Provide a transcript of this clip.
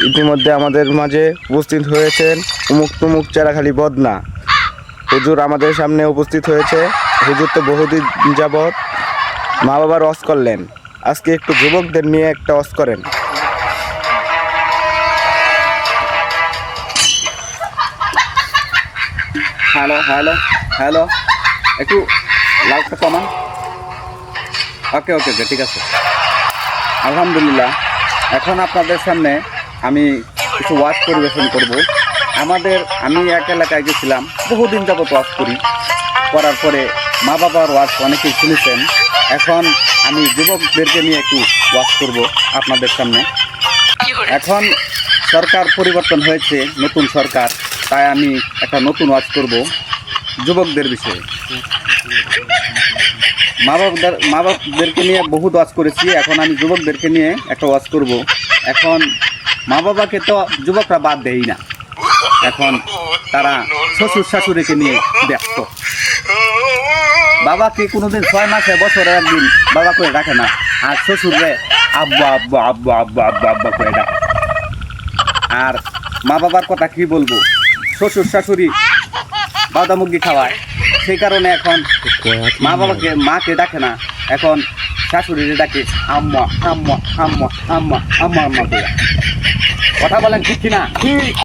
ইতিমধ্যে আমাদের মাঝে উপস্থিত হয়েছেন উমুক তুমুক চেরাখালী বদনা হুজুর আমাদের সামনে উপস্থিত হয়েছে। হুজুর তো বহুদিন যাবৎ মা বাবার ওয়াজ করলেন, আজকে একটু যুবকদের নিয়ে একটা ওয়াজ করেন। হ্যালো হ্যালো হ্যালো, একটু লাউডটা কমান। ওকে ওকে ওকে, ঠিক আছে। আলহামদুলিল্লাহ, এখন আপনাদের সামনে আমি কিছু ওয়াজ পরিবেশন করব। আমি এক এলাকায় গেছিলাম, বহুদিন যাবত ওয়াজ করার পরে মা বাবার ওয়াজ অনেকেই শুনেছেন। এখন আমি যুবকদেরকে নিয়ে একটু ওয়াজ করব আপনাদের সামনে। এখন সরকার পরিবর্তন হয়েছে, নতুন সরকার, তাই আমি একটা নতুন ওয়াজ করব যুবকদের বিষয়ে। মা বাবাদেরকে নিয়ে বহুত ওয়াজ করেছি, এখন আমি যুবকদেরকে নিয়ে একটা ওয়াজ করব। এখন মা বাবাকে তো যুবকরা বাদ দেয় না, এখন তারা শ্বশুর শাশুড়িকে নিয়ে ব্যস্ত। বাবাকে কোনোদিন 6 মাসে বছরে একদিন বাবা করে ডাকে না, আর শ্বশুরে আব্বা আব্বা আব্বা আব্বা আব্বা আব্বা করে ডাকে। আর মা বাবার কথা কি বলবো, শ্বশুর শাশুড়ি বাদামুগি খাওয়ায়, সেই কারণে এখন মাকে ডাকে না, এখন শাশুড়িরে ডাকে আম্মা আম্মা আম্মা আম্মা আম্মা আম্মা করে। কথা বলেন ঠিক কিনা?